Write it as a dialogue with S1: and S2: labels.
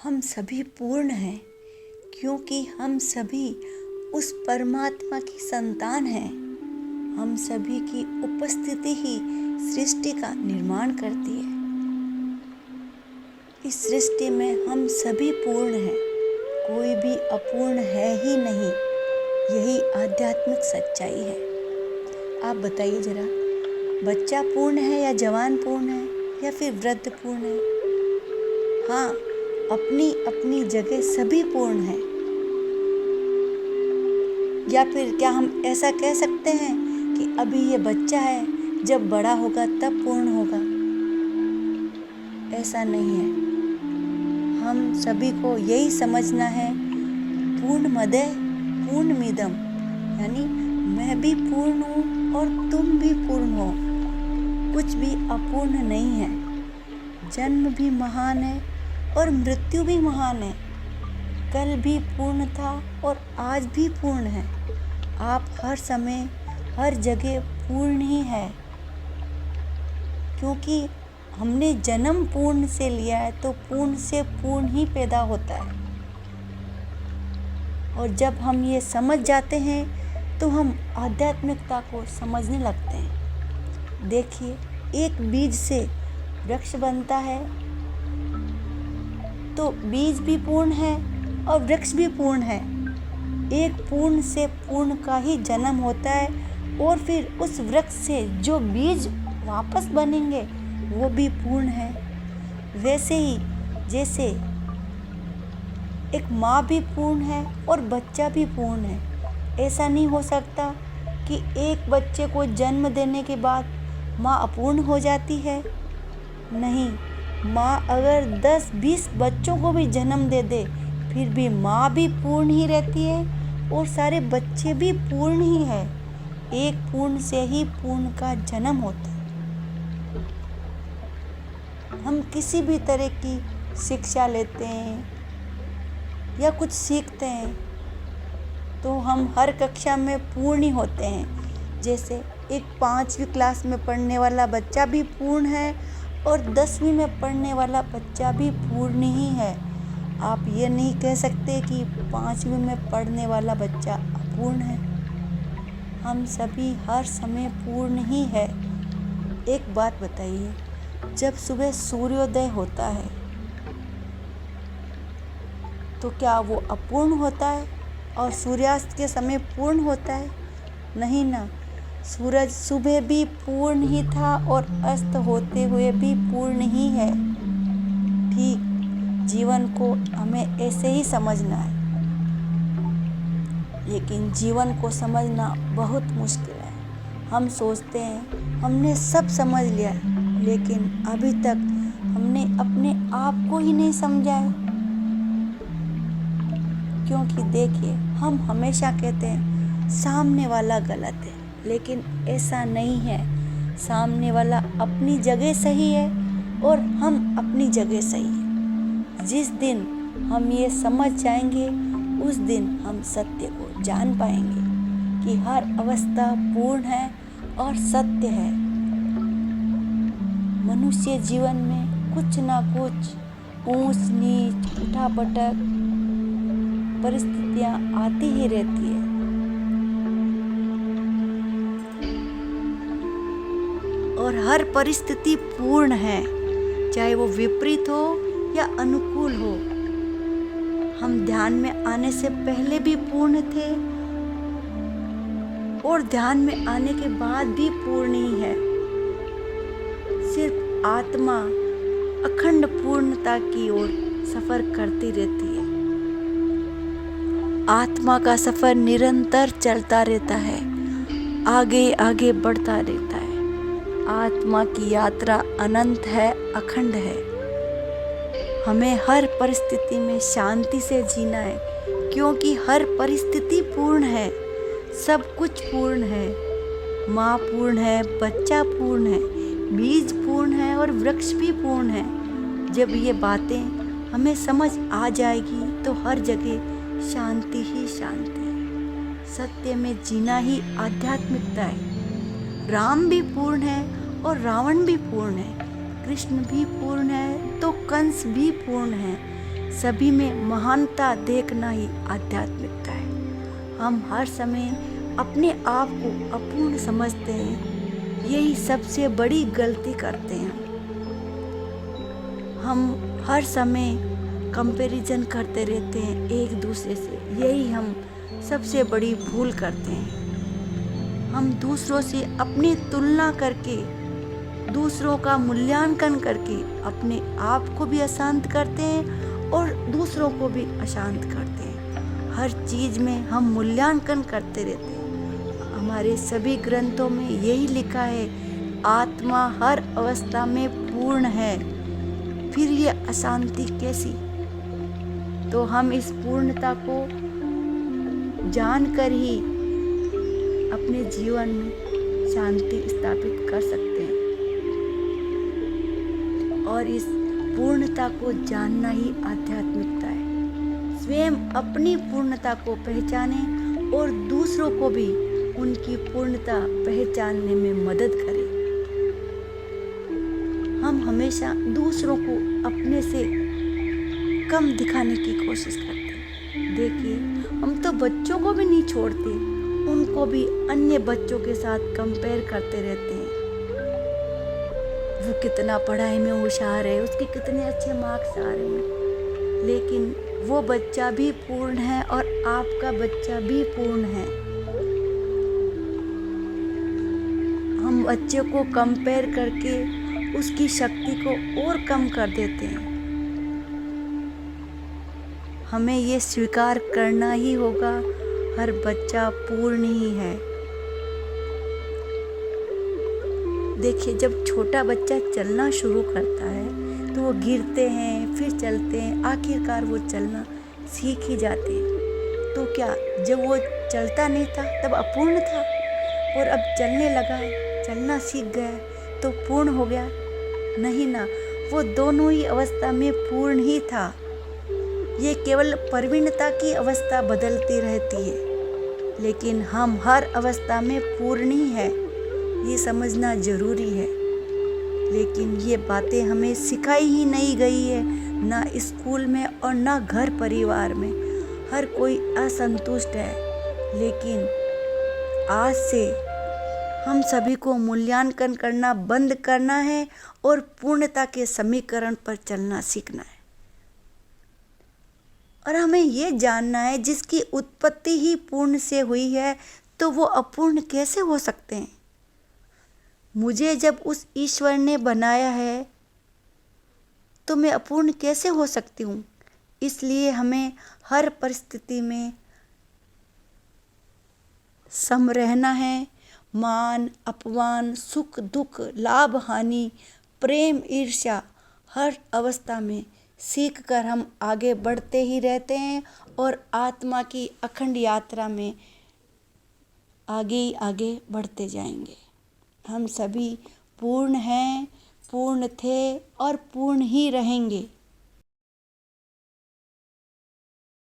S1: हम सभी पूर्ण हैं क्योंकि हम सभी उस परमात्मा की संतान हैं। हम सभी की उपस्थिति ही सृष्टि का निर्माण करती है। इस सृष्टि में हम सभी पूर्ण हैं, कोई भी अपूर्ण है ही नहीं। यही आध्यात्मिक सच्चाई है। आप बताइए जरा, बच्चा पूर्ण है या जवान पूर्ण है या फिर वृद्ध पूर्ण है? हाँ, अपनी अपनी जगह सभी पूर्ण हैं। या फिर क्या हम ऐसा कह सकते हैं कि अभी ये बच्चा है, जब बड़ा होगा तब पूर्ण होगा? ऐसा नहीं है। हम सभी को यही समझना है, पूर्णमदः पूर्णमिदं, यानी मैं भी पूर्ण हूँ और तुम भी पूर्ण हो। कुछ भी अपूर्ण नहीं है। जन्म भी महान है और मृत्यु भी महान है। कल भी पूर्ण था और आज भी पूर्ण है। आप हर समय हर जगह पूर्ण ही है, क्योंकि हमने जन्म पूर्ण से लिया है तो पूर्ण से पूर्ण ही पैदा होता है। और जब हम ये समझ जाते हैं तो हम आध्यात्मिकता को समझने लगते हैं। देखिए, एक बीज से वृक्ष बनता है तो बीज भी पूर्ण है और वृक्ष भी पूर्ण है। एक पूर्ण से पूर्ण का ही जन्म होता है और फिर उस वृक्ष से जो बीज वापस बनेंगे वो भी पूर्ण है। वैसे ही जैसे एक माँ भी पूर्ण है और बच्चा भी पूर्ण है। ऐसा नहीं हो सकता कि एक बच्चे को जन्म देने के बाद माँ अपूर्ण हो जाती है। नहीं, माँ अगर 10-20 बच्चों को भी जन्म दे दे फिर भी माँ भी पूर्ण ही रहती है और सारे बच्चे भी पूर्ण ही है। एक पूर्ण से ही पूर्ण का जन्म होता है। हम किसी भी तरह की शिक्षा लेते हैं या कुछ सीखते हैं तो हम हर कक्षा में पूर्ण ही होते हैं। जैसे एक 5वीं क्लास में पढ़ने वाला बच्चा भी पूर्ण है और 10वीं में पढ़ने वाला बच्चा भी पूर्ण ही है। आप ये नहीं कह सकते कि 5वीं में पढ़ने वाला बच्चा अपूर्ण है। हम सभी हर समय पूर्ण ही है। एक बात बताइए, जब सुबह सूर्योदय होता है तो क्या वो अपूर्ण होता है और सूर्यास्त के समय पूर्ण होता है? नहीं ना। सूरज सुबह भी पूर्ण ही था और अस्त होते हुए भी पूर्ण ही है। ठीक, जीवन को हमें ऐसे ही समझना है। लेकिन जीवन को समझना बहुत मुश्किल है। हम सोचते हैं हमने सब समझ लिया, लेकिन अभी तक हमने अपने आप को ही नहीं समझा है। क्योंकि देखिए, हम हमेशा कहते हैं सामने वाला गलत है, लेकिन ऐसा नहीं है। सामने वाला अपनी जगह सही है और हम अपनी जगह सही है। जिस दिन हम ये समझ जाएंगे उस दिन हम सत्य को जान पाएंगे कि हर अवस्था पूर्ण है और सत्य है। मनुष्य जीवन में कुछ ना कुछ ऊंच नीच, उठापटक परिस्थितियां आती ही रहती है। और हर परिस्थिति पूर्ण है, चाहे वो विपरीत हो या अनुकूल हो। हम ध्यान में आने से पहले भी पूर्ण थे और ध्यान में आने के बाद भी पूर्ण ही है। सिर्फ आत्मा अखंड पूर्णता की ओर सफर करती रहती है। आत्मा का सफर निरंतर चलता रहता है, आगे आगे बढ़ता रहता है। आत्मा की यात्रा अनंत है, अखंड है। हमें हर परिस्थिति में शांति से जीना है, क्योंकि हर परिस्थिति पूर्ण है। सब कुछ पूर्ण है। माँ पूर्ण है, बच्चा पूर्ण है, बीज पूर्ण है और वृक्ष भी पूर्ण है। जब ये बातें हमें समझ आ जाएगी तो हर जगह शांति ही शांति है। सत्य में जीना ही आध्यात्मिकता है। राम भी पूर्ण है और रावण भी पूर्ण है। कृष्ण भी पूर्ण है तो कंस भी पूर्ण है। सभी में महानता देखना ही आध्यात्मिकता है। हम हर समय अपने आप को अपूर्ण समझते हैं, यही सबसे बड़ी गलती करते हैं। हम हर समय कंपैरिजन करते रहते हैं एक दूसरे से, यही हम सबसे बड़ी भूल करते हैं। हम दूसरों से अपनी तुलना करके, दूसरों का मूल्यांकन करके अपने आप को भी अशांत करते हैं और दूसरों को भी अशांत करते हैं। हर चीज़ में हम मूल्यांकन करते रहते हैं। हमारे सभी ग्रंथों में यही लिखा है, आत्मा हर अवस्था में पूर्ण है, फिर ये अशांति कैसी? तो हम इस पूर्णता को जानकर ही अपने जीवन में शांति स्थापित कर सकते हैं। और इस पूर्णता को जानना ही आध्यात्मिकता है। स्वयं अपनी पूर्णता को पहचाने और दूसरों को भी उनकी पूर्णता पहचानने में मदद करें। हम हमेशा दूसरों को अपने से कम दिखाने की कोशिश करते हैं। देखिए, हम तो बच्चों को भी नहीं छोड़ते, उनको भी अन्य बच्चों के साथ कंपेयर करते रहते हैं। वो कितना पढ़ाई में होशियार है, उसके कितने अच्छे मार्क्स आ रहे हैं, लेकिन वो बच्चा भी पूर्ण है और आपका बच्चा भी पूर्ण है। हम बच्चे को कंपेयर करके उसकी शक्ति को और कम कर देते हैं। हमें ये स्वीकार करना ही होगा, हर बच्चा पूर्ण ही है। देखिए, जब छोटा बच्चा चलना शुरू करता है तो वो गिरते हैं, फिर चलते हैं, आखिरकार वो चलना सीख ही जाते हैं। तो क्या जब वो चलता नहीं था तब अपूर्ण था, और अब चलने लगा, चलना सीख गया तो पूर्ण हो गया? नहीं ना, वो दोनों ही अवस्था में पूर्ण ही था। ये केवल प्रवीणता की अवस्था बदलती रहती है, लेकिन हम हर अवस्था में पूर्ण ही है, ये समझना जरूरी है। लेकिन ये बातें हमें सिखाई ही नहीं गई है, ना स्कूल में और ना घर परिवार में। हर कोई असंतुष्ट है, लेकिन आज से हम सभी को मूल्यांकन करना बंद करना है और पूर्णता के समीकरण पर चलना सीखना है। और हमें ये जानना है, जिसकी उत्पत्ति ही पूर्ण से हुई है तो वो अपूर्ण कैसे हो सकते हैं? मुझे जब उस ईश्वर ने बनाया है तो मैं अपूर्ण कैसे हो सकती हूँ? इसलिए हमें हर परिस्थिति में सम रहना है। मान अपमान, सुख दुख, लाभ हानि, प्रेम ईर्ष्या, हर अवस्था में सीख कर हम आगे बढ़ते ही रहते हैं और आत्मा की अखंड यात्रा में आगे ही आगे बढ़ते जाएंगे। हम सभी पूर्ण हैं, पूर्ण थे और पूर्ण ही रहेंगे।